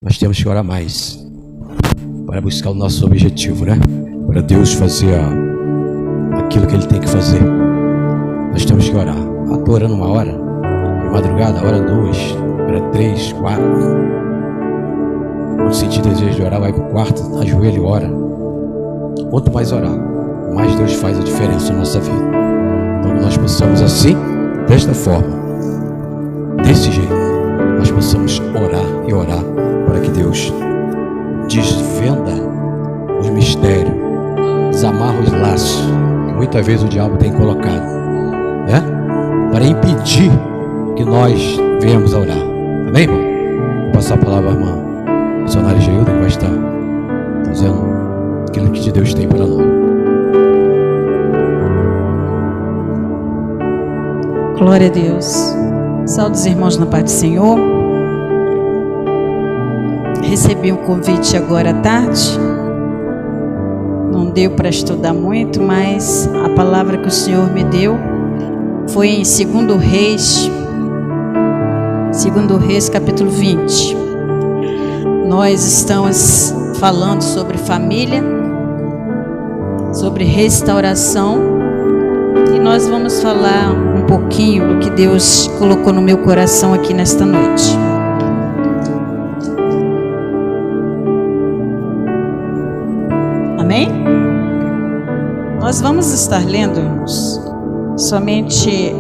nós temos que orar mais para buscar o nosso objetivo, né? Para Deus fazer aquilo que Ele tem que fazer. Nós temos que orar. Estou orando 1 hora, de madrugada, hora 2, hora 3, 4. Quando sentir desejo de orar, vai para o quarto, ajoelha e ora. Quanto mais orar, mais Deus faz a diferença na nossa vida. Então nós possamos assim, desta forma, desse jeito, nós possamos orar e orar para que Deus desvenda os mistérios, desamarra os laços que muitas vezes o diabo tem colocado, né? Para impedir que nós venhamos a orar. Amém, irmão? Vou passar a palavra à irmã missionária Geilda, que vai estar dizendo aquilo que Deus tem para nós. Glória a Deus. Saúde os irmãos na paz do Senhor. Recebi um convite agora à tarde. Não deu para estudar muito, mas a palavra que o Senhor me deu foi em 2 Reis, capítulo 20. Nós estamos falando sobre família, sobre restauração, e nós vamos falar um pouquinho do que Deus colocou no meu coração aqui nesta noite. Amém? Nós vamos estar lendo, irmãos, somente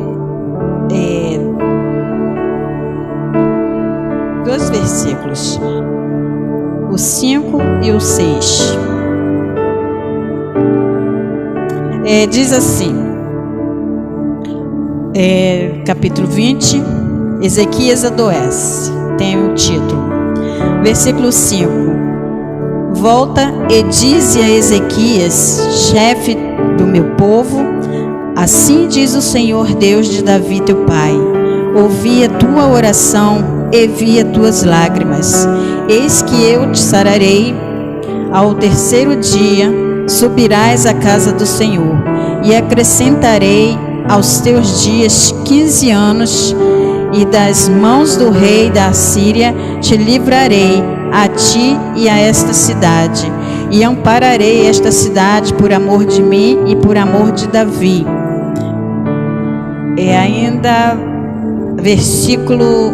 2 versículos, o 5 e o 6. Diz assim, capítulo 20, Ezequias adoece, tem o título. Versículo 5: Volta e dize a Ezequias, chefe do meu povo, assim diz o Senhor Deus de Davi teu pai: ouvi a tua oração e vi as tuas lágrimas. Eis que eu te sararei. Ao 3º dia subirás à casa do Senhor, e acrescentarei aos teus dias 15 anos, e das mãos do rei da Assíria te livrarei, a ti e a esta cidade, e ampararei esta cidade por amor de mim e por amor de Davi. E ainda versículo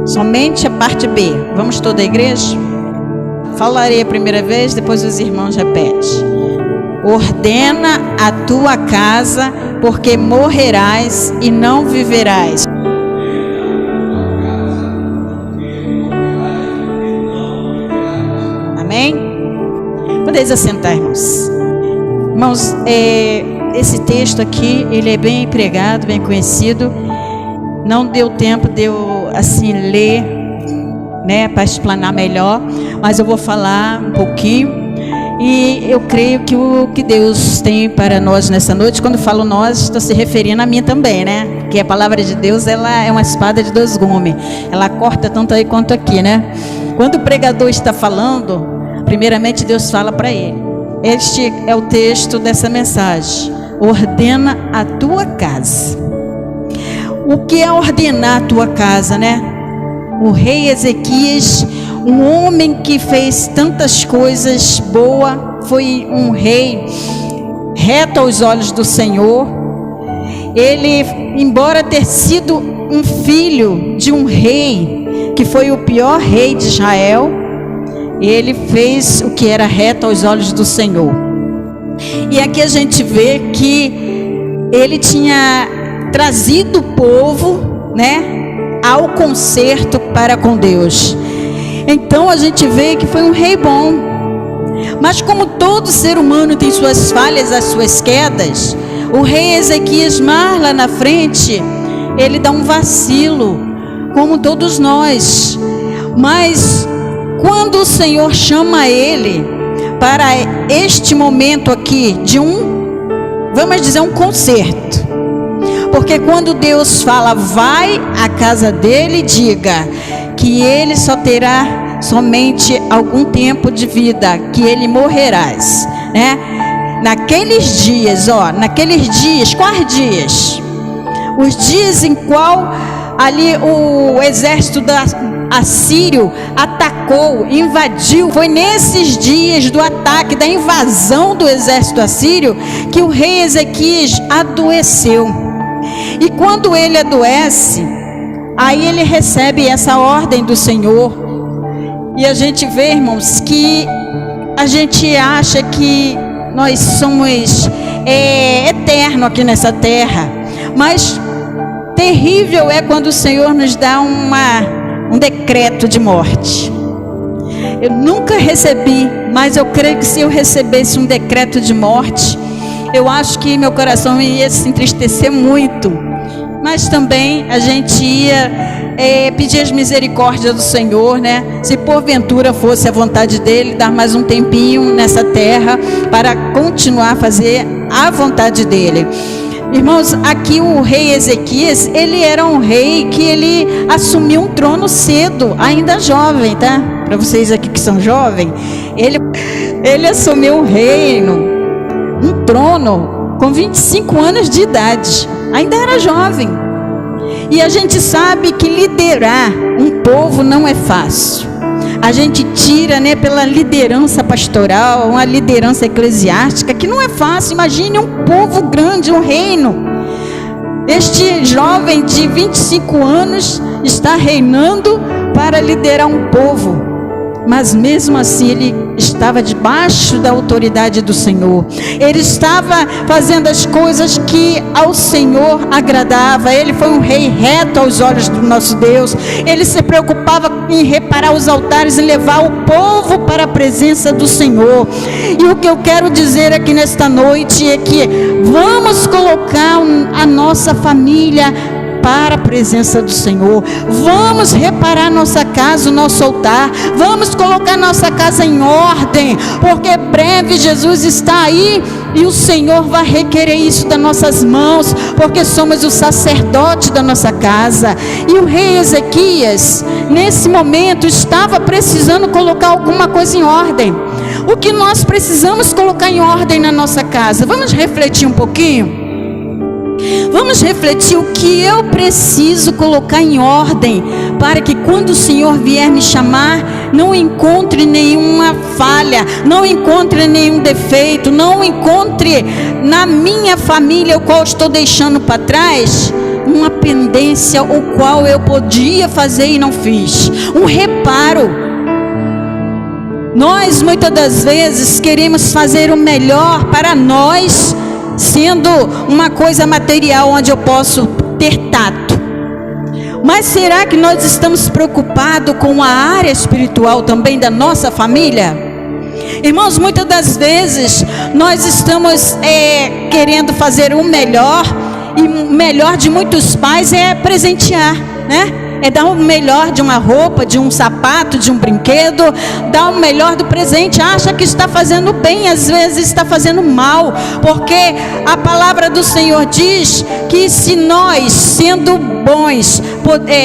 1, somente a parte B. Vamos toda a igreja? Falarei a primeira vez, depois os irmãos repetem. Ordena a tua casa, porque morrerás e não viverás. Amém? Podeis assentar, irmãos. Irmãos, esse texto aqui, ele é bem empregado, bem conhecido. Não deu tempo de eu assim ler, né, para explanar melhor, mas eu vou falar um pouquinho. E eu creio que o que Deus tem para nós nessa noite, quando falo nós, estou se referindo a mim também, né? Porque a palavra de Deus, ela é uma espada de 2 gumes. Ela corta tanto aí quanto aqui, né? Quando o pregador está falando, primeiramente Deus fala para ele. Este é o texto dessa mensagem: ordena a tua casa. O que é ordenar a tua casa, né? O rei Ezequias, um homem que fez tantas coisas boas, foi um rei reto aos olhos do Senhor. Ele, embora ter sido um filho de um rei, que foi o pior rei de Israel, ele fez o que era reto aos olhos do Senhor. E aqui a gente vê que ele tinha trazido o povo, né, ao conserto para com Deus. Então a gente vê que foi um rei bom. Mas como todo ser humano tem suas falhas, as suas quedas, o rei Ezequias, mais lá na frente, ele dá um vacilo, como todos nós. Mas quando o Senhor chama ele para este momento aqui de vamos dizer, um conserto. Porque quando Deus fala, vai à casa dele e diga que ele só terá somente algum tempo de vida, que ele morrerás, né? Naqueles dias, quais dias? Os dias em qual ali o exército assírio atacou, invadiu. Foi nesses dias do ataque, da invasão do exército assírio, que o rei Ezequias adoeceu. E quando ele adoece, aí ele recebe essa ordem do Senhor. E a gente vê, irmãos, que a gente acha que nós somos eternos aqui nessa terra, mas terrível é quando o Senhor nos dá um decreto de morte. Eu nunca recebi, mas eu creio que se eu recebesse um decreto de morte, eu acho que meu coração ia se entristecer muito, mas também a gente ia pedir as misericórdias do Senhor, né? Se porventura fosse a vontade dele, dar mais um tempinho nessa terra para continuar a fazer a vontade dele. Irmãos, aqui o rei Ezequias, ele era um rei que ele assumiu um trono cedo, ainda jovem, tá? Para vocês aqui que são jovens, ele assumiu um reino, um trono, com 25 anos de idade, ainda era jovem. E a gente sabe que liderar um povo não é fácil. A gente tira, né, pela liderança pastoral, uma liderança eclesiástica, que não é fácil. Imagine um povo grande, um reino. Este jovem de 25 anos está reinando para liderar um povo. Mas mesmo assim ele estava debaixo da autoridade do Senhor. Ele estava fazendo as coisas que ao Senhor agradava. Ele foi um rei reto aos olhos do nosso Deus. Ele se preocupava em reparar os altares e levar o povo para a presença do Senhor. E o que eu quero dizer aqui nesta noite é que vamos colocar a nossa família para a presença do Senhor. Vamos reparar nossa casa, o nosso altar. Vamos colocar nossa casa em ordem, porque breve Jesus está aí e o Senhor vai requerer isso das nossas mãos, porque somos o sacerdote da nossa casa. E o rei Ezequias, nesse momento, estava precisando colocar alguma coisa em ordem. O que nós precisamos colocar em ordem na nossa casa? Vamos refletir um pouquinho? Vamos refletir o que eu preciso colocar em ordem, para que quando o Senhor vier me chamar, não encontre nenhuma falha, não encontre nenhum defeito, não encontre na minha família, o qual estou deixando para trás, uma pendência o qual eu podia fazer e não fiz, um reparo. Nós muitas das vezes queremos fazer o melhor para nós, sendo uma coisa material onde eu posso ter tato. Mas será que nós estamos preocupados com a área espiritual também da nossa família? Irmãos, muitas das vezes nós estamos querendo fazer o melhor, e o melhor de muitos pais é presentear, né? É dar o melhor de uma roupa, de um sapato, de um brinquedo, dar o melhor do presente. Acha que está fazendo bem, às vezes está fazendo mal, porque a palavra do Senhor diz que se nós, sendo bons,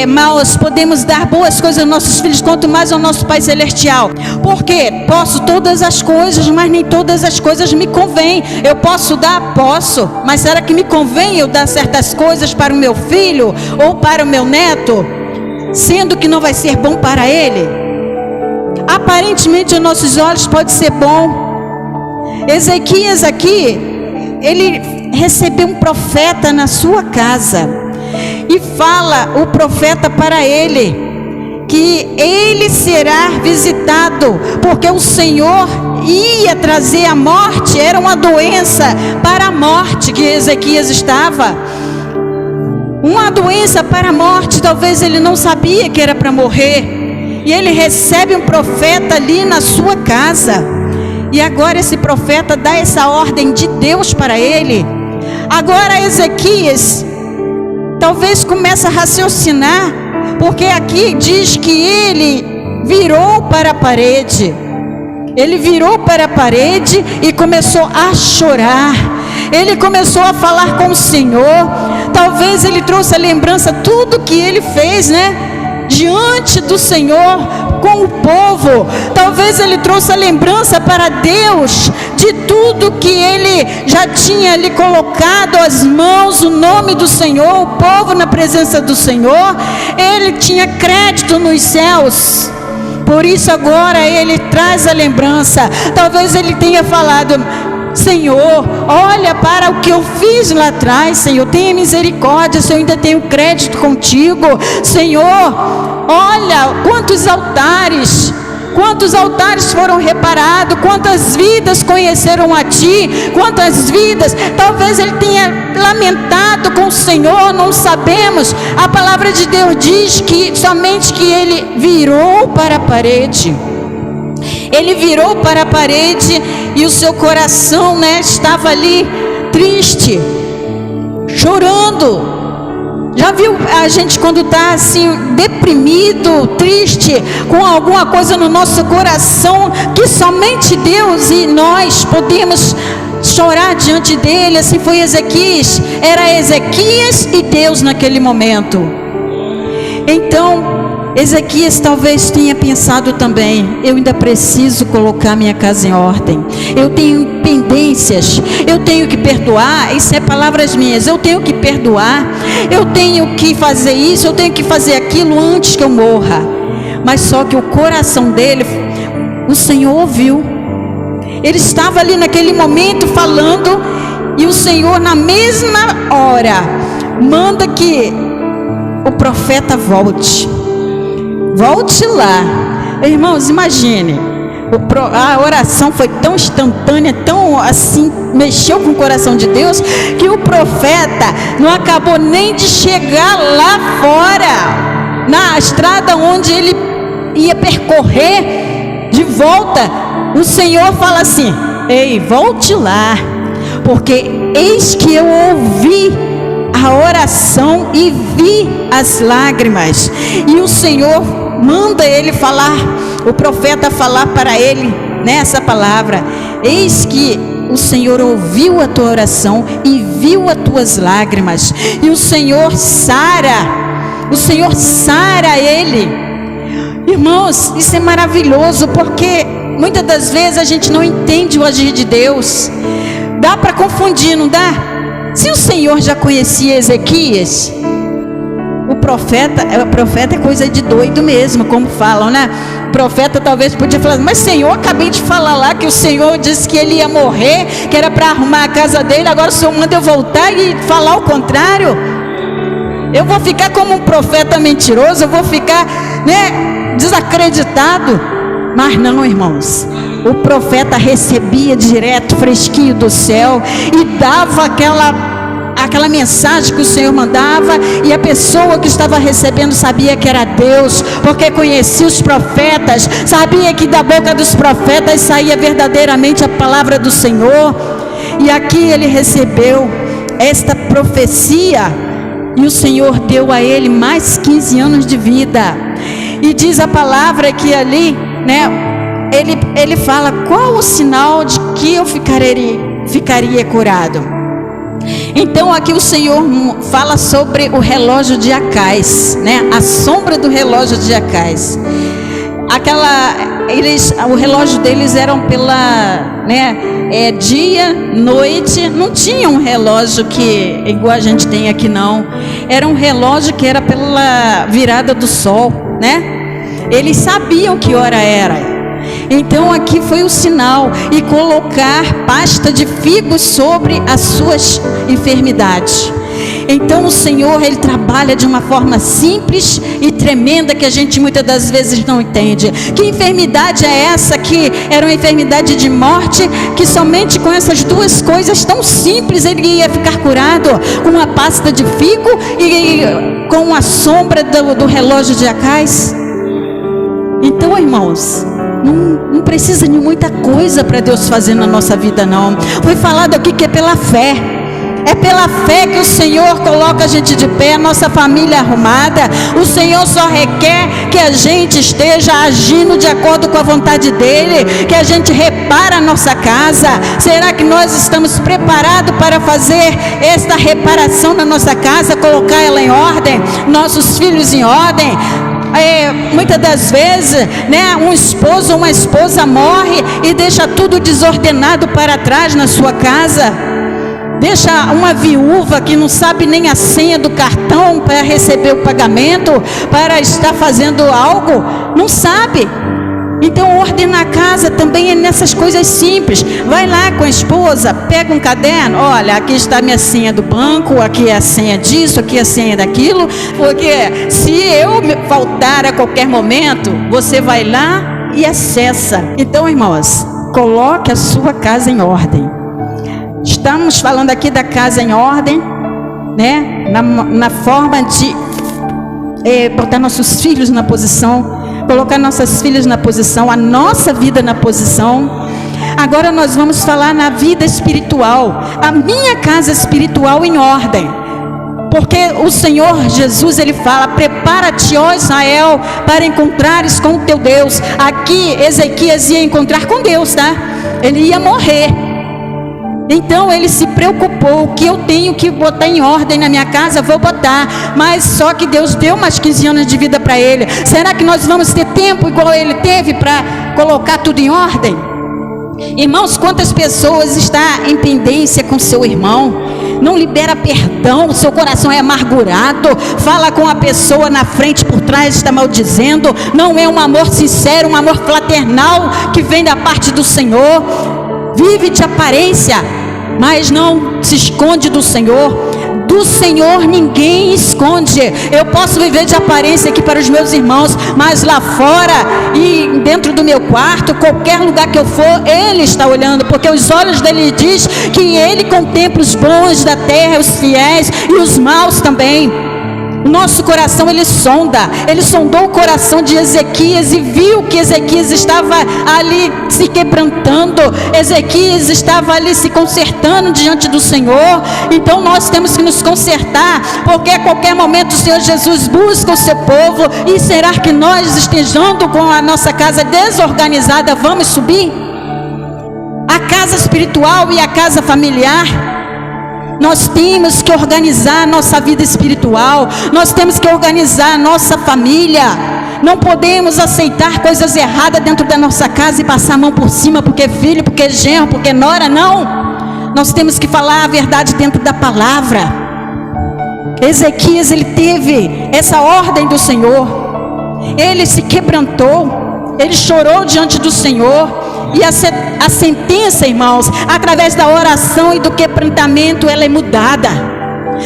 maus, podemos dar boas coisas aos nossos filhos, quanto mais ao nosso Pai Celestial. Porque posso todas as coisas, mas nem todas as coisas me convêm. Eu posso dar? Posso, mas será que me convém eu dar certas coisas para o meu filho ou para o meu neto, sendo que não vai ser bom para ele? Aparentemente aos nossos olhos pode ser bom. Ezequias aqui, ele recebeu um profeta na sua casa, e fala o profeta para ele que ele será visitado, porque o Senhor ia trazer a morte. Era uma doença para a morte que Ezequias estava, uma doença para a morte. Talvez ele não sabia que era para morrer, e ele recebe um profeta ali na sua casa, e agora esse profeta dá essa ordem de Deus para ele. Agora Ezequias talvez começa a raciocinar, porque aqui diz que ele virou para a parede. Ele virou para a parede e começou a chorar. Ele começou a falar com o Senhor. Talvez ele trouxe a lembrança tudo que ele fez, né, diante do Senhor, com o povo. Talvez ele trouxe a lembrança para Deus de tudo que ele já tinha ali colocado as mãos, o nome do Senhor, o povo na presença do Senhor. Ele tinha crédito nos céus. Por isso agora ele traz a lembrança. Talvez ele tenha falado: Senhor, olha para o que eu fiz lá atrás, Senhor, tenha misericórdia, se eu ainda tenho crédito contigo. Senhor, olha quantos altares foram reparados, quantas vidas conheceram a Ti, quantas vidas. Talvez ele tenha lamentado com o Senhor, não sabemos. A palavra de Deus diz que somente que ele virou para a parede. Ele virou para a parede e o seu coração, estava ali triste, chorando. Já viu a gente quando está assim, deprimido, triste, com alguma coisa no nosso coração, que somente Deus e nós podemos chorar diante dele? Assim foi Ezequias. Era Ezequias e Deus naquele momento. Então Ezequias talvez tenha pensado também: eu ainda preciso colocar minha casa em ordem, eu tenho pendências, eu tenho que perdoar. Isso é palavras minhas, eu tenho que perdoar, eu tenho que fazer isso, eu tenho que fazer aquilo antes que eu morra. Mas só que o coração dele, o Senhor ouviu. Ele estava ali naquele momento falando, e o Senhor na mesma hora manda que o profeta volte lá. Irmãos, imagine, a oração foi tão instantânea, tão assim, mexeu com o coração de Deus, que o profeta não acabou nem de chegar lá fora, na estrada onde ele ia percorrer, de volta, o Senhor fala assim: ei, volte lá, porque eis que eu ouvi a oração e vi as lágrimas. E o Senhor manda ele falar, o profeta falar para ele nessa palavra: eis que o Senhor ouviu a tua oração e viu as tuas lágrimas. E o Senhor sara ele. Irmãos, isso é maravilhoso, porque muitas das vezes a gente não entende o agir de Deus. Dá para confundir, não dá? Se o Senhor já conhecia Ezequias, o profeta é coisa de doido mesmo, como falam, né? O profeta talvez podia falar: mas Senhor, acabei de falar lá que o Senhor disse que ele ia morrer, que era para arrumar a casa dele, agora o Senhor manda eu voltar e falar o contrário. Eu vou ficar como um profeta mentiroso, eu vou ficar, desacreditado. Mas não, irmãos, o profeta recebia direto, fresquinho do céu, e dava aquela mensagem que o Senhor mandava, e a pessoa que estava recebendo sabia que era Deus, porque conhecia os profetas, sabia que da boca dos profetas saía verdadeiramente a palavra do Senhor. E aqui ele recebeu esta profecia, e o Senhor deu a ele mais 15 anos de vida. E diz a palavra que ali, ele fala: qual o sinal de que eu ficaria curado? Então aqui o Senhor fala sobre o relógio de Acais, a sombra do relógio de Acais. O relógio deles eram pela, dia, noite. Não tinha um relógio que igual a gente tem aqui, não. Era um relógio que era pela virada do sol, Eles sabiam que hora era. Então aqui foi o sinal, e colocar pasta de figos sobre as suas enfermidades. Então o Senhor, ele trabalha de uma forma simples e tremenda, que a gente muitas das vezes não entende. Que enfermidade é essa, que era uma enfermidade de morte, que somente com essas duas coisas tão simples ele ia ficar curado? Com uma pasta de figo e com a sombra do relógio de Acais? Então, irmãos, não precisa de muita coisa para Deus fazer na nossa vida, não. Foi falado aqui que é pela fé. É pela fé que o Senhor coloca a gente de pé, a nossa família arrumada. O Senhor só requer que a gente esteja agindo de acordo com a vontade dEle, que a gente repara a nossa casa. Será que nós estamos preparados para fazer esta reparação na nossa casa, colocar ela em ordem, nossos filhos em ordem? muitas das vezes, né, um esposo ou uma esposa morre e deixa tudo desordenado para trás na sua casa. Deixa uma viúva que não sabe nem a senha do cartão para receber o pagamento, para estar fazendo algo, não sabe. Então ordenar a casa também é nessas coisas simples. Vai lá com a esposa, pega um caderno, olha, aqui está a minha senha do banco, aqui é a senha disso, aqui é a senha daquilo, porque se eu faltar a qualquer momento, você vai lá e acessa. Então, irmãos, coloque a sua casa em ordem. Estamos falando aqui da casa em ordem, né? Na forma de botar nossos filhos na posição, colocar nossas filhas na posição, a nossa vida na posição. Agora nós vamos falar na vida espiritual, a minha casa espiritual em ordem, porque o Senhor Jesus, Ele fala: prepara-te, ó Israel, para encontrares com o teu Deus. Aqui Ezequias ia encontrar com Deus, tá? Ele ia morrer. Então ele se preocupou: o que eu tenho que botar em ordem na minha casa, vou botar. Mas só que Deus deu mais 15 anos de vida para ele. Será que nós vamos ter tempo igual ele teve para colocar tudo em ordem? Irmãos, quantas pessoas estão em pendência com seu irmão, não libera perdão, o seu coração é amargurado, fala com a pessoa na frente, por trás está maldizendo. Não é um amor sincero, um amor fraternal que vem da parte do Senhor. Vive de aparência, mas não se esconde do Senhor. Do Senhor ninguém esconde. Eu posso viver de aparência aqui para os meus irmãos, mas lá fora e dentro do meu quarto, qualquer lugar que eu for, Ele está olhando, porque os olhos dele diz que Ele contempla os bons da terra, os fiéis e os maus também. O nosso coração Ele sonda. Ele sondou o coração de Ezequias e viu que Ezequias estava ali se quebrantando, Ezequias estava ali se consertando diante do Senhor. Então nós temos que nos consertar, porque a qualquer momento o Senhor Jesus busca o seu povo. E será que nós, estejando com a nossa casa desorganizada, vamos subir? A casa espiritual e a casa familiar, nós temos que organizar a nossa vida espiritual, nós temos que organizar a nossa família. Não podemos aceitar coisas erradas dentro da nossa casa e passar a mão por cima, porque é filho, porque é genro, porque é nora, não. Nós temos que falar a verdade dentro da palavra. Ezequias, ele teve essa ordem do Senhor, ele se quebrantou, ele chorou diante do Senhor. E a sentença, irmãos, através da oração e do quebrantamento, ela é mudada.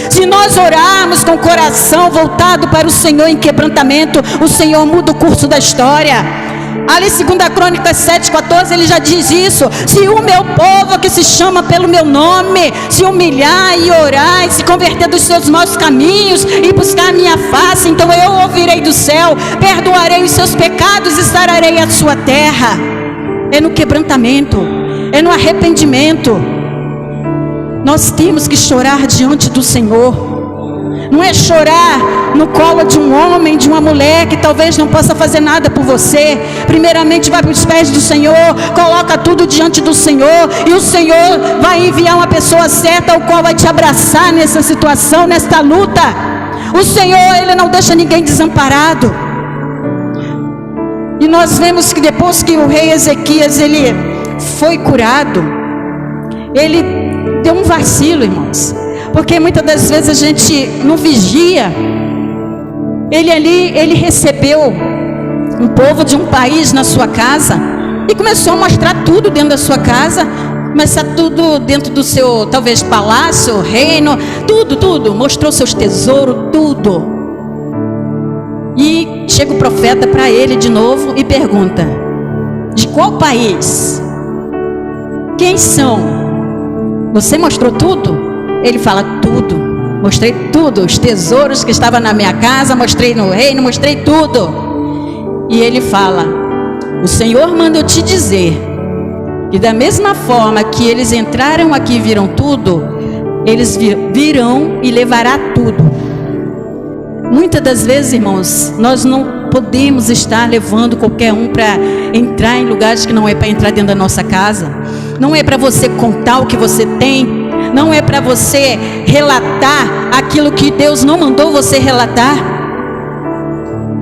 Se nós orarmos com o coração voltado para o Senhor em quebrantamento, o Senhor muda o curso da história. Ali 2 Crônicas 7,14, ele já diz isso: se o meu povo que se chama pelo meu nome se humilhar e orar e se converter dos seus maus caminhos e buscar a minha face, então eu ouvirei do céu, perdoarei os seus pecados e sararei a sua terra. É no quebrantamento, é no arrependimento. Nós temos que chorar diante do Senhor. Não é chorar no colo de um homem, de uma mulher que talvez não possa fazer nada por você. Primeiramente vai para os pés do Senhor, coloca tudo diante do Senhor, e o Senhor vai enviar uma pessoa certa, o qual vai te abraçar nessa situação, nesta luta. O Senhor, Ele não deixa ninguém desamparado. E nós vemos que depois que o rei Ezequias, ele foi curado, ele deu um vacilo, irmãos, porque muitas das vezes a gente não vigia. Ele recebeu um povo de um país na sua casa e começou a mostrar tudo dentro da sua casa, começar tudo dentro do seu, talvez, palácio, reino, tudo, mostrou seus tesouros, tudo. E chega o profeta para ele de novo e pergunta: de qual país? Quem são? Você mostrou tudo? Ele fala: tudo, mostrei tudo, os tesouros que estavam na minha casa, mostrei no reino, mostrei tudo. E ele fala: o Senhor manda eu te dizer que da mesma forma que eles entraram aqui e viram tudo, eles virão e levará tudo. Muitas das vezes, irmãos, nós não podemos estar levando qualquer um para entrar em lugares que não é para entrar dentro da nossa casa. Não é para você contar o que você tem. Não é para você relatar aquilo que Deus não mandou você relatar.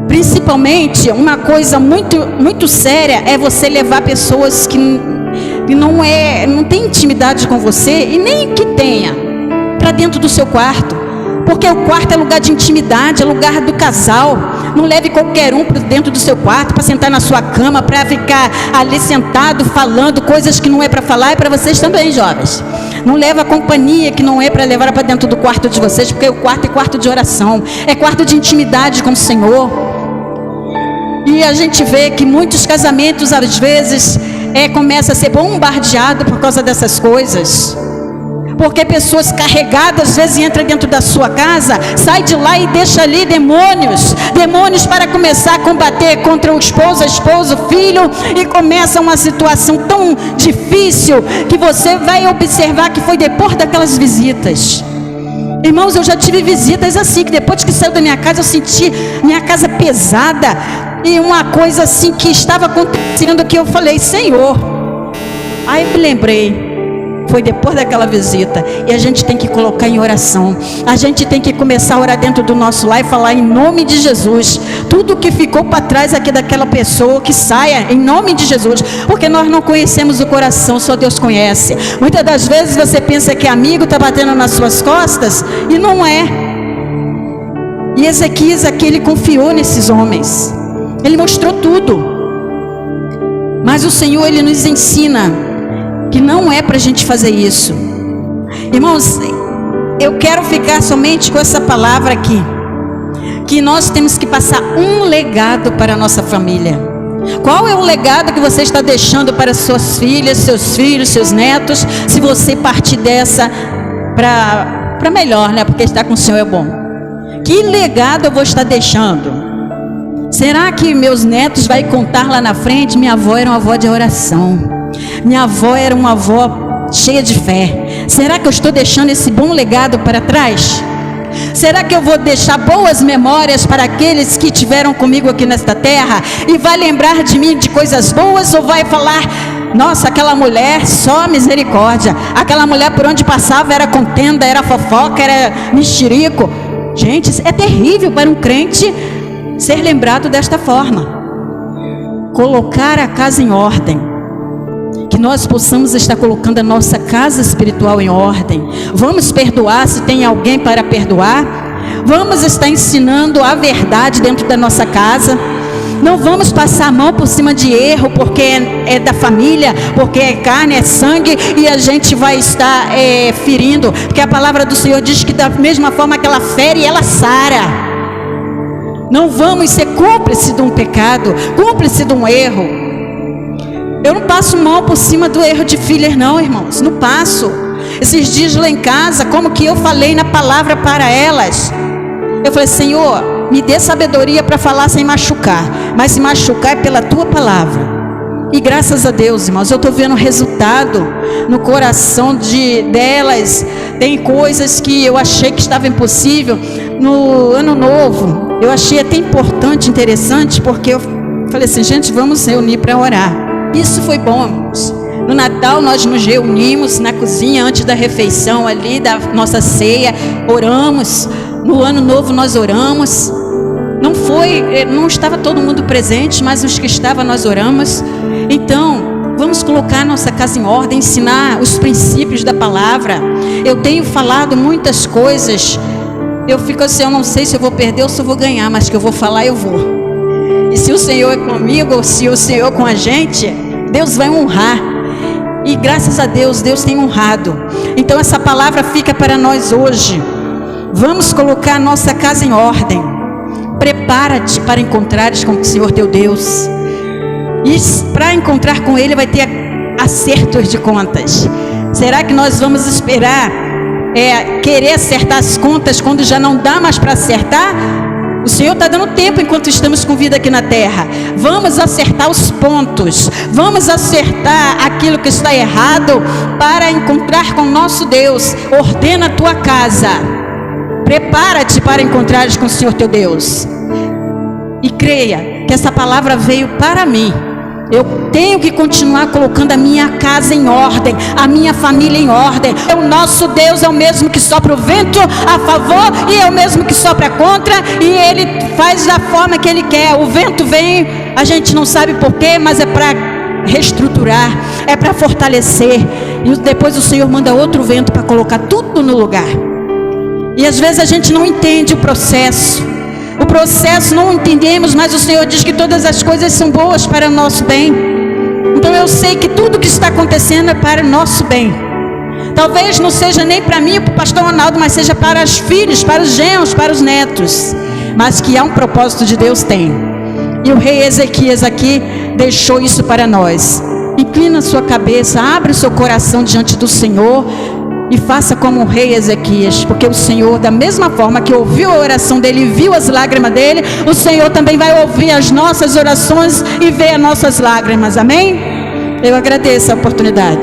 Principalmente, uma coisa muito séria é você levar pessoas que não tem intimidade com você e nem que tenha para dentro do seu quarto, porque o quarto é lugar de intimidade, é lugar do casal. Não leve qualquer um para dentro do seu quarto para sentar na sua cama, para ficar ali sentado falando coisas que não é para falar. E para vocês também, jovens, não leva a companhia que não é para levar para dentro do quarto de vocês, porque o quarto é quarto de oração, é quarto de intimidade com o Senhor. E a gente vê que muitos casamentos às vezes começa a ser bombardeado por causa dessas coisas, porque pessoas carregadas às vezes entram dentro da sua casa, sai de lá e deixa ali demônios para começar a combater contra o esposo, a esposa, o filho, e começa uma situação tão difícil que você vai observar que foi depois daquelas visitas. Irmãos, eu já tive visitas assim, que depois que saiu da minha casa eu senti minha casa pesada, e uma coisa assim que estava acontecendo, que eu falei: Senhor. Aí eu me lembrei, foi depois daquela visita. E a gente tem que colocar em oração, a gente tem que começar a orar dentro do nosso lar e falar: em nome de Jesus, tudo que ficou para trás aqui daquela pessoa, que saia em nome de Jesus, porque nós não conhecemos o coração, só Deus conhece. Muitas das vezes você pensa que amigo está batendo nas suas costas, e não é. E Ezequias aqui, ele confiou nesses homens, ele mostrou tudo, mas o Senhor, ele nos ensina que não é para a gente fazer isso. Irmãos, eu quero ficar somente com essa palavra aqui, que nós temos que passar um legado para a nossa família. Qual é o legado que você está deixando para suas filhas, seus filhos, seus netos, se você partir dessa para melhor, né? Porque estar com o Senhor é bom. Que legado eu vou estar deixando? Será que meus netos vão contar lá na frente: minha avó era uma avó de oração, minha avó era uma avó cheia de fé? Será que eu estou deixando esse bom legado para trás? Será que eu vou deixar boas memórias para aqueles que estiveram comigo aqui nesta terra, e vai lembrar de mim de coisas boas, ou vai falar: nossa, aquela mulher, só misericórdia, aquela mulher por onde passava era contenda, era fofoca, era mexerico? Gente, é terrível para um crente ser lembrado desta forma. Colocar a casa em ordem, que nós possamos estar colocando a nossa casa espiritual em ordem. Vamos perdoar se tem alguém para perdoar. Vamos estar ensinando a verdade dentro da nossa casa. Não vamos passar a mão por cima de erro, porque é da família, porque é carne, é sangue, e a gente vai estar ferindo, porque a palavra do Senhor diz que da mesma forma que ela fere, ela sara. Não vamos ser cúmplices de um pecado, cúmplices de um erro. Eu não passo mão por cima do erro de filhas, não, irmãos, não passo. Esses dias lá em casa, como que eu falei na palavra para elas, eu falei: Senhor, me dê sabedoria para falar sem machucar, mas se machucar é pela tua palavra. E graças a Deus, irmãos, eu estou vendo resultado no coração delas. Tem coisas que eu achei que estava impossível. No ano novo, eu achei até importante, interessante, porque eu falei assim: gente, vamos reunir para orar. Isso foi bom, irmãos. No Natal nós nos reunimos na cozinha antes da refeição ali da nossa ceia, oramos. No ano novo nós oramos. Não estava todo mundo presente, mas os que estavam nós oramos. Então, vamos colocar nossa casa em ordem, ensinar os princípios da palavra. Eu tenho falado muitas coisas. Eu fico assim: eu não sei se eu vou perder ou se eu vou ganhar, mas que eu vou falar, eu vou. E se o Senhor é comigo, ou se o Senhor é com a gente, Deus vai honrar. E graças a Deus, Deus tem honrado. Então essa palavra fica para nós hoje. Vamos colocar a nossa casa em ordem. Prepara-te para encontrares com o Senhor teu Deus. E para encontrar com Ele vai ter acertos de contas. Será que nós vamos esperar querer acertar as contas quando já não dá mais para acertar? O Senhor está dando tempo enquanto estamos com vida aqui na terra. Vamos acertar os pontos. Vamos acertar aquilo que está errado para encontrar com o nosso Deus. Ordena a tua casa. Prepara-te para encontrares com o Senhor teu Deus. E creia que essa palavra veio para mim. Eu tenho que continuar colocando a minha casa em ordem, a minha família em ordem. O nosso Deus é o mesmo que sopra o vento a favor e é o mesmo que sopra contra, e Ele faz da forma que Ele quer. O vento vem, a gente não sabe porquê, mas é para reestruturar, é para fortalecer, e depois o Senhor manda outro vento para colocar tudo no lugar. E às vezes a gente não entende o processo não entendemos, mas o Senhor diz que todas as coisas são boas para o nosso bem. Então eu sei que tudo que está acontecendo é para o nosso bem. Talvez não seja nem para mim, para o pastor Ronaldo, mas seja para os filhos, para os genros, para os netos, mas que há um propósito de Deus, tem. E o rei Ezequias aqui deixou isso para nós. Inclina a sua cabeça, abre o seu coração diante do Senhor e faça como o rei Ezequias, porque o Senhor, da mesma forma que ouviu a oração dele e viu as lágrimas dele, o Senhor também vai ouvir as nossas orações e ver as nossas lágrimas. Amém? Eu agradeço a oportunidade.